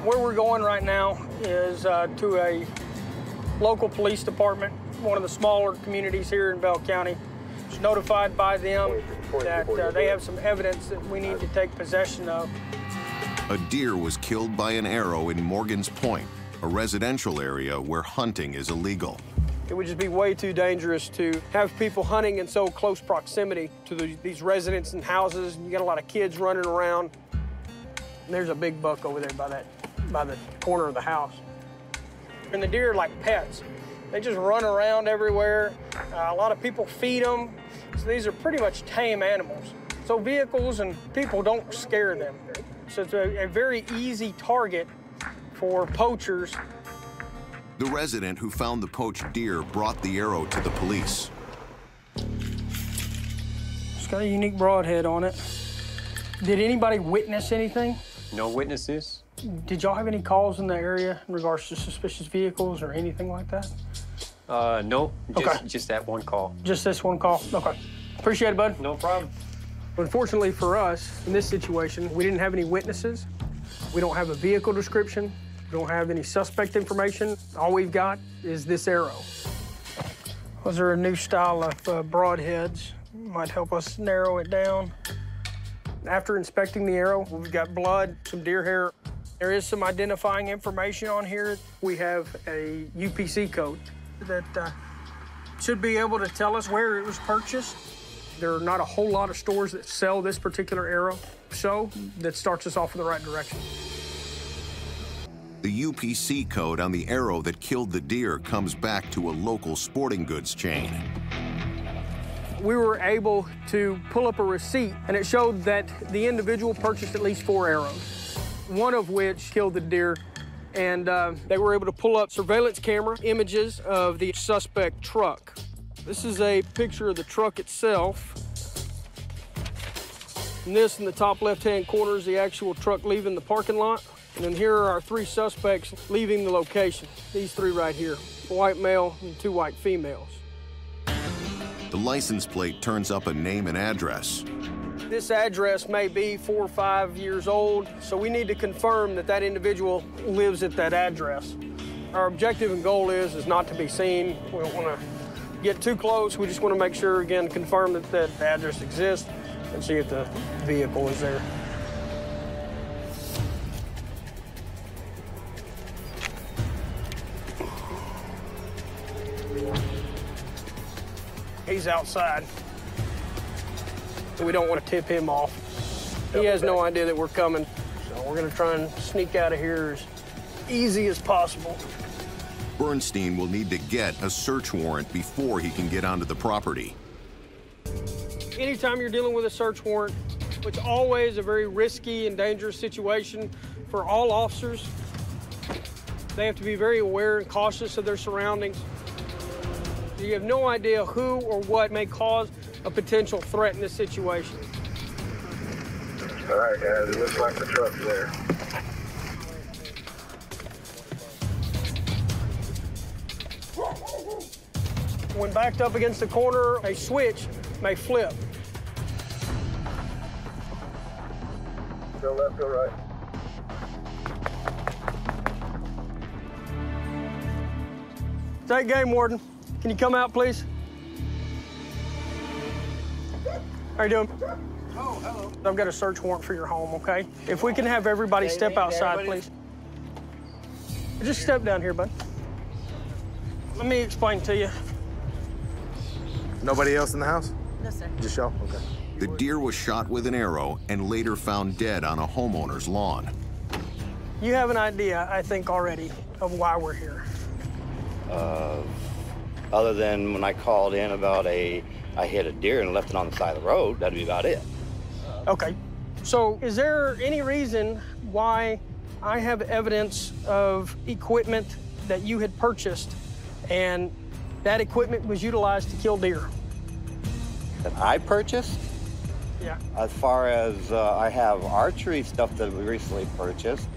Where we're going right now is to a local police department, one of the smaller communities here in Bell County. Just notified by them that they have some evidence that we need to take possession of. A deer was killed by an arrow in Morgan's Point, a residential area where hunting is illegal. It would just be way too dangerous to have people hunting in so close proximity to these residents and houses. And you got a lot of kids running around. And there's a big buck over there by the corner of the house. And the deer are like pets. They just run around everywhere. A lot of people feed them. So these are pretty much tame animals. So vehicles and people don't scare them. So it's a very easy target for poachers. The resident who found the poached deer brought the arrow to the police. It's got a unique broadhead on it. Did anybody witness anything? No witnesses. Did y'all have any calls in the area in regards to suspicious vehicles or anything like that? No, Okay. just that one call. Just this one call? Okay. Appreciate it, bud. No problem. Unfortunately for us, in this situation, we didn't have any witnesses. We don't have a vehicle description. We don't have any suspect information. All we've got is this arrow. Was there a new style of broadheads? Might help us narrow it down. After inspecting the arrow, we've got blood, some deer hair. There is some identifying information on here. We have a UPC code that should be able to tell us where it was purchased. There are not a whole lot of stores that sell this particular arrow, so that starts us off in the right direction. The UPC code on the arrow that killed the deer comes back to a local sporting goods chain. We were able to pull up a receipt, and it showed that the individual purchased at least 4 arrows, one of which killed the deer. And they were able to pull up surveillance camera images of the suspect truck. This is a picture of the truck itself. And this in the top left-hand corner is the actual truck leaving the parking lot. And then here are our 3 suspects leaving the location. These 3 right here, a white male and 2 white females. The license plate turns up a name and address. This address may be 4 or 5 years old, so we need to confirm that that individual lives at that address. Our objective and goal is not to be seen. We don't want to get too close. We just want to make sure, again, confirm that that address exists and see if the vehicle is there. He's outside. We don't want to tip him off. He has no idea that we're coming, so we're going to try and sneak out of here as easy as possible. Bernstein will need to get a search warrant before he can get onto the property. Anytime you're dealing with a search warrant, it's always a very risky and dangerous situation for all officers. They have to be very aware and cautious of their surroundings. You have no idea who or what may cause a potential threat in this situation. All right, guys, it looks like the truck's there. When backed up against the corner, a switch may flip. Go left, go right. Take game, Warden. Can you come out, please? How you doing? Oh, hello. I've got a search warrant for your home, okay? If we can have everybody step outside, please. Just step down here, bud. Let me explain to you. Nobody else in the house? No, sir. Just y'all? Okay. The deer was shot with an arrow and later found dead on a homeowner's lawn. You have an idea, I think, already of why we're here. Other than when I called in about I hit a deer and left it on the side of the road, that'd be about it. Okay. So is there any reason why I have evidence of equipment that you had purchased and that equipment was utilized to kill deer? That I purchased? Yeah. As far as I have archery stuff that we recently purchased,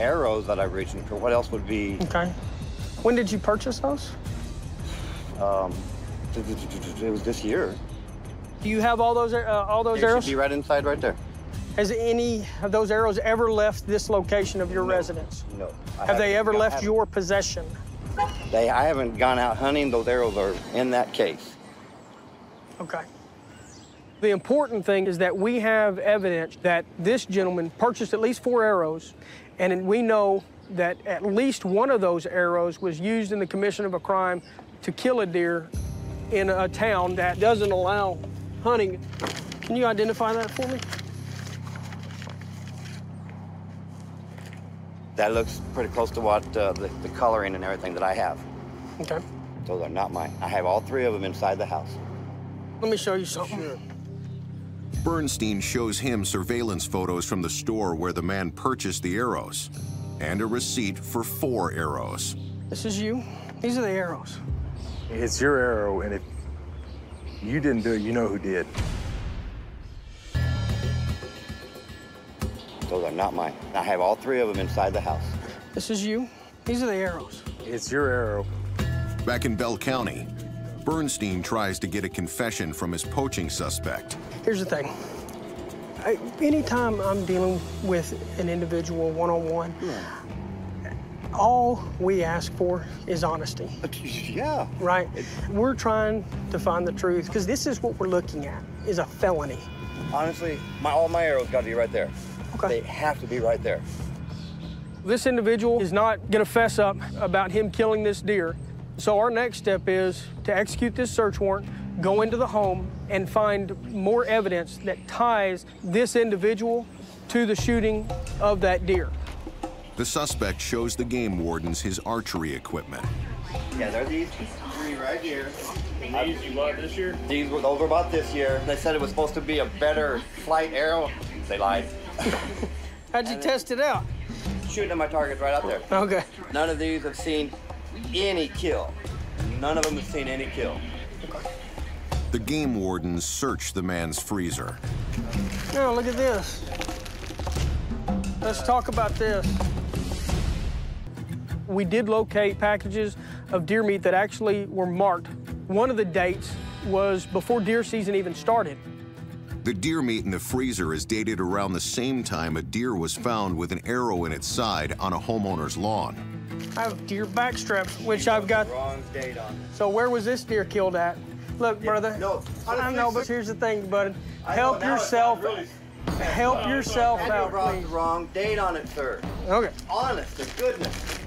arrows that I've recently purchased. What else would be? Okay. When did you purchase those? It was this year. Do you have all those It arrows? should be right inside right there. Has any of those arrows ever left this location of your residence? No. Have they ever left your possession? I haven't gone out hunting. Those arrows are in that case. Okay. The important thing is that we have evidence that this gentleman purchased at least 4 arrows, and we know that at least one of those arrows was used in the commission of a crime to kill a deer in a town that doesn't allow hunting. Can you identify that for me? That looks pretty close to what the coloring and everything that I have. Okay. Those are not mine. I have all 3 of them inside the house. Let me show you something. Sure. Bernstein shows him surveillance photos from the store where the man purchased the arrows and a receipt for 4 arrows. This is you. These are the arrows. It's your arrow, and if you didn't do it, you know who did. Those are not mine. I have all 3 of them inside the house. This is you. These are the arrows. It's your arrow. Back in Bell County, Bernstein tries to get a confession from his poaching suspect. Here's the thing. Anytime I'm dealing with an individual one-on-one, all we ask for is honesty. Yeah. Right? We're trying to find the truth, because this is what we're looking at, is a felony. Honestly, all my arrows got to be right there. Okay. They have to be right there. This individual is not going to fess up about him killing this deer. So our next step is to execute this search warrant, go into the home, and find more evidence that ties this individual to the shooting of that deer. The suspect shows the game wardens his archery equipment. Yeah, they're these 3 right here. And these you bought this year? Those were bought this year. They said it was supposed to be a better flight arrow. They lied. How'd you test it out? Shooting at my targets right out there. Okay. None of these have seen any kill. None of them have seen any kill. The game wardens search the man's freezer. Now, look at this. Let's talk about this. We did locate packages of deer meat that actually were marked. One of the dates was before deer season even started. The deer meat in the freezer is dated around the same time a deer was found with an arrow in its side on a homeowner's lawn. I have deer backstraps, which I've got. Wrong date on it. So where was this deer killed at? Look, brother. No, I know, but here's the thing, bud. Help yourself. Help yourself out, please. Wrong date on it, sir. Okay. Honest to goodness.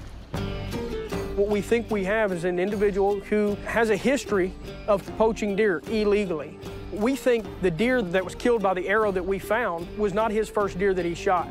What we think we have is an individual who has a history of poaching deer illegally. We think the deer that was killed by the arrow that we found was not his first deer that he shot.